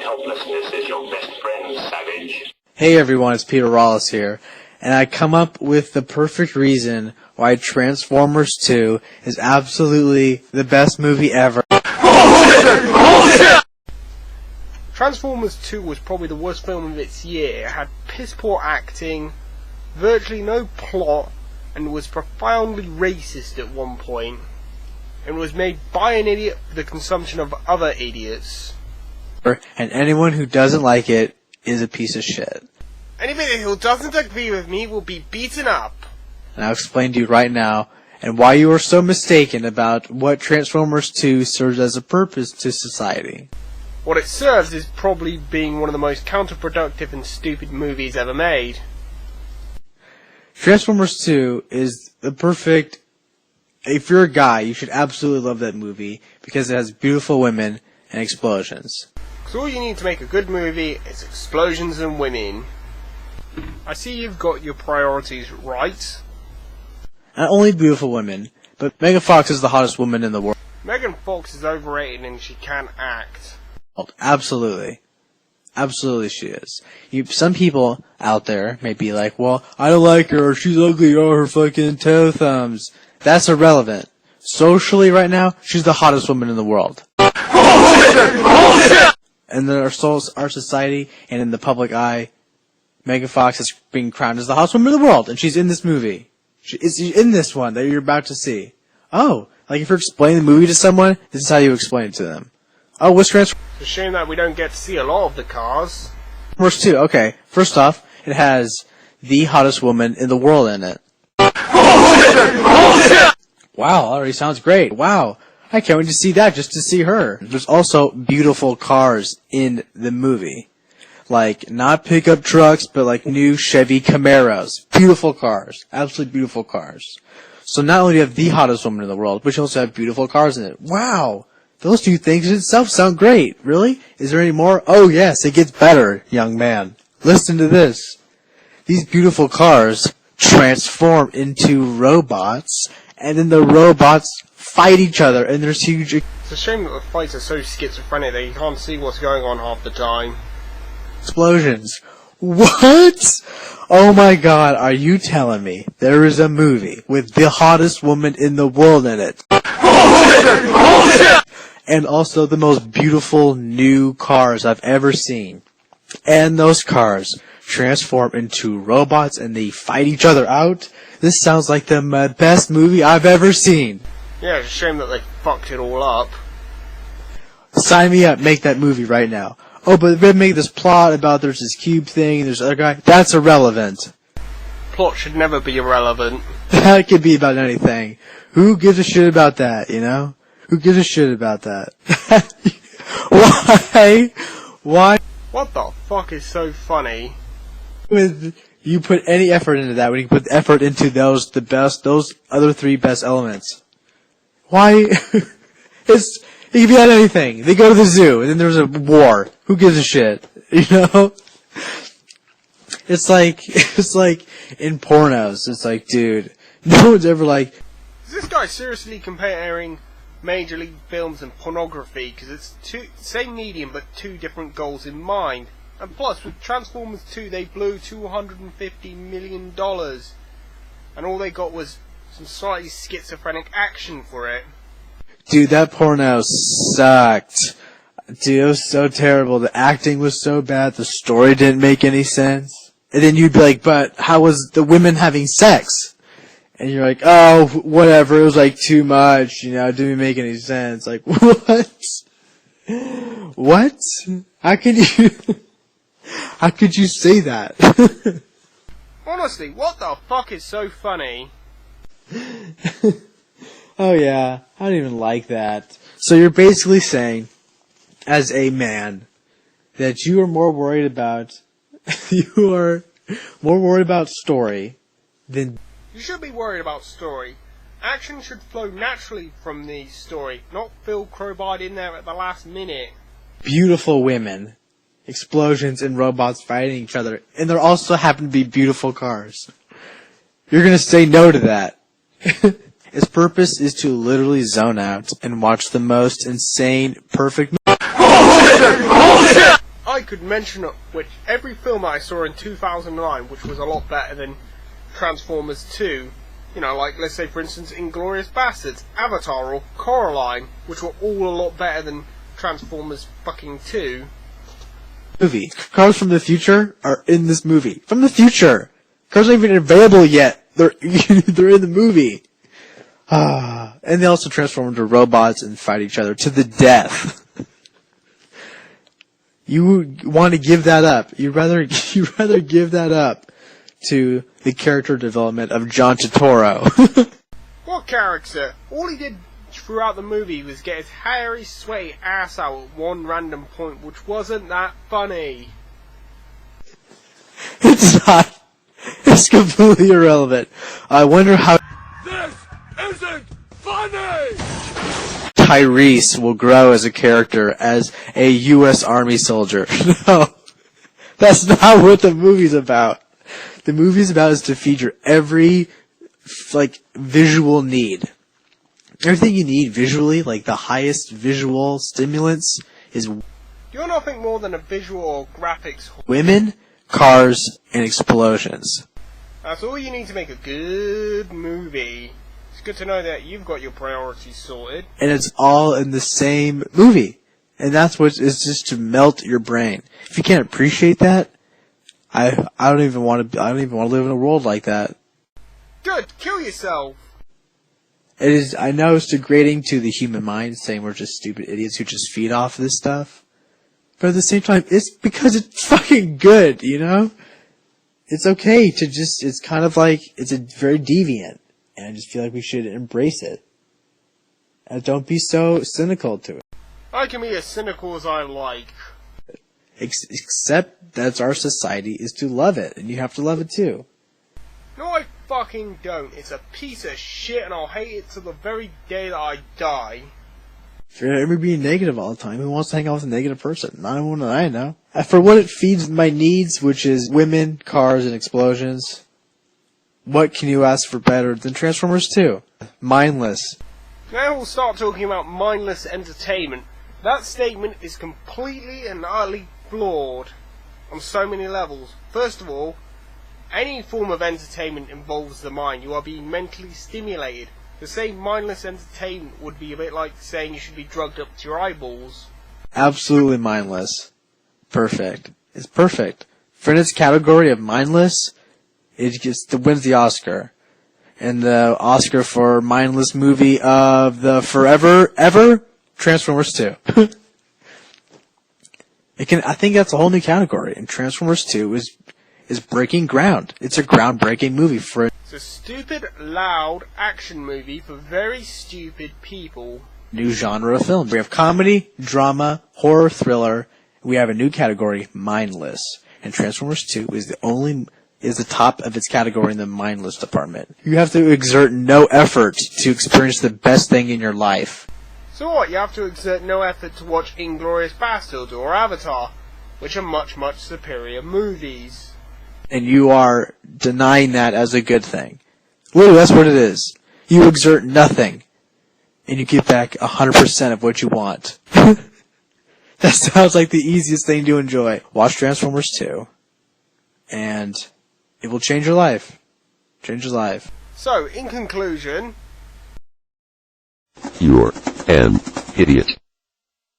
helplessness is your best friend, savage. Hey everyone, it's Peter Wallace here, and I come up with the perfect reason why Transformers 2 is absolutely the best movie ever. Transformers 2 was probably the worst film of its year. It had piss-poor acting, virtually no plot, and was profoundly racist at one point, and was made by an idiot for the consumption of other idiots. And anyone who doesn't like it is a piece of shit. Anybody who doesn't agree with me will be beaten up. And I'll explain to you right now, and why you are so mistaken about what Transformers 2 serves as a purpose to society. What it serves is probably being one of the most counterproductive and stupid movies ever made. Transformers 2 is the perfect... If you're a guy, you should absolutely love that movie, because it has beautiful women and explosions. Because all you need to make a good movie is explosions and women. I see you've got your priorities right. Not only beautiful women, but Megan Fox is the hottest woman in the world. Megan Fox is overrated and she can't act. Absolutely. Absolutely she is. Some people out there may be like, well, I don't like her, or she's ugly, or her fucking toe thumbs. That's irrelevant. Socially right now, she's the hottest woman in the world. And in our society, and in the public eye, Megan Fox is being crowned as the hottest woman in the world, and she's in this movie. She's in this one that you're about to see. Oh, like if you're explaining the movie to someone, this is how you explain it to them. Oh, what's Transformers? It's a shame that we don't get to see a lot of the cars. Transformers 2, okay. First off, it has the hottest woman in the world in it. Wow, already sounds great. Wow. I can't wait to see that, just to see her. There's also beautiful cars in the movie. Like, not pickup trucks, but like new Chevy Camaros. Beautiful cars. Absolutely beautiful cars. So not only do you have the hottest woman in the world, but you also have beautiful cars in it. Wow! Those two things in itself sound great. Really? Is there any more? Oh yes, it gets better, young man. Listen to this. These beautiful cars transform into robots, and then the robots fight each other, and there's huge... It's a shame that the fights are so schizophrenic that you can't see what's going on half the time. Explosions. What? Oh my god, are you telling me there is a movie with the hottest woman in the world in it? And also the most beautiful new cars I've ever seen. And those cars transform into robots and they fight each other out? This sounds like the best movie I've ever seen. Yeah, it's a shame that they fucked it all up. Sign me up, make that movie right now. Oh, but they make this plot about there's this cube thing and there's other guy. That's irrelevant. Plot should never be irrelevant. That could be about anything. Who gives a shit about that, you know? Who gives a shit about that? Why? Why? What the fuck is so funny? When you put any effort into that, when you put effort into those other three best elements. Why? It could be on anything. They go to the zoo, and then there's a war. Who gives a shit? You know? It's like in pornos. It's like, dude, no one's ever like... Is this guy seriously comparing Major League films and pornography? Because it's same medium, but two different goals in mind. And plus, with Transformers 2, they blew $250 million. And all they got was some slightly schizophrenic action for it. Dude, that porno sucked. Dude, it was so terrible. The acting was so bad. The story didn't make any sense. And then you'd be like, but how was the women having sex? And you're like, oh, whatever. It was like too much. You know, it didn't make any sense. Like, what? What? How could you say that? Honestly, what the fuck is so funny? Oh yeah, I don't even like that. So you're basically saying, as a man, that you are more worried about story than... You should be worried about story. Action should flow naturally from the story, not Phil Crowbarred in there at the last minute. Beautiful women, explosions, and robots fighting each other, and there also happen to be beautiful cars. You're gonna say no to that. Its purpose is to literally zone out and watch the most insane, perfect... could mention which every film I saw in 2009, which was a lot better than Transformers 2, you know, like, let's say, for instance, Inglourious Basterds, Avatar, or Coraline, which were all a lot better than Transformers fucking 2. Movie. Cars from the future are in this movie. From the future! Cars aren't even available yet. They're in the movie. And they also transform into robots and fight each other to the death. You want to give that up. You'd rather give that up to the character development of John Turturro. What character? All he did throughout the movie was get his hairy, sweaty ass out at one random point, which wasn't that funny. It's not. It's completely irrelevant. I wonder how This isn't funny! Tyrese will grow as a character as a U.S. Army soldier. No. That's not what the movie's about. The movie's about is to feed your every, visual need. Everything you need visually, like the highest visual stimulants, is You're nothing more than a visual or graphics whore. women, cars, and explosions. That's all you need to make a good movie. It's good to know that you've got your priorities sorted. And it's all in the same movie. And that's what is just to melt your brain. If you can't appreciate that, I don't even want to live in a world like that. Good, kill yourself! It is, I know it's degrading to the human mind, saying we're just stupid idiots who just feed off this stuff. But at the same time, it's because it's fucking good, you know? It's okay to just, it's kind of like, it's a very deviant. And I just feel like we should embrace it. And don't be so cynical to it. I can be as cynical as I like. Except that's our society is to love it, and you have to love it too. No, I fucking don't. It's a piece of shit and I'll hate it till the very day that I die. If you're ever being negative all the time, who wants to hang out with a negative person? Not anyone that I know. For what it feeds my needs, which is women, cars, and explosions, what can you ask for better than Transformers 2? Mindless. Now we'll start talking about mindless entertainment. That statement is completely and utterly flawed on so many levels. First of all, any form of entertainment involves the mind. You are being mentally stimulated. To say mindless entertainment would be a bit like saying you should be drugged up to your eyeballs. Absolutely mindless. Perfect. It's perfect. For its category of mindless, it wins the Oscar. And the Oscar for mindless movie of the forever, ever, Transformers 2. I think that's a whole new category, and Transformers 2 is breaking ground. It's a groundbreaking movie for It's a stupid, loud action movie for very stupid people. new genre of film. We have comedy, drama, horror, thriller. We have a new category, mindless. And Transformers 2 is the top of its category in the mindless department. You have to exert no effort to experience the best thing in your life. So what, you have to exert no effort to watch Inglourious Basterds or Avatar, which are much, much superior movies. And you are denying that as a good thing. Literally, that's what it is. You exert nothing, and you get back 100% of what you want. That sounds like the easiest thing to enjoy. Watch Transformers 2, and it will change your life. Change your life. So, in conclusion... You're an idiot.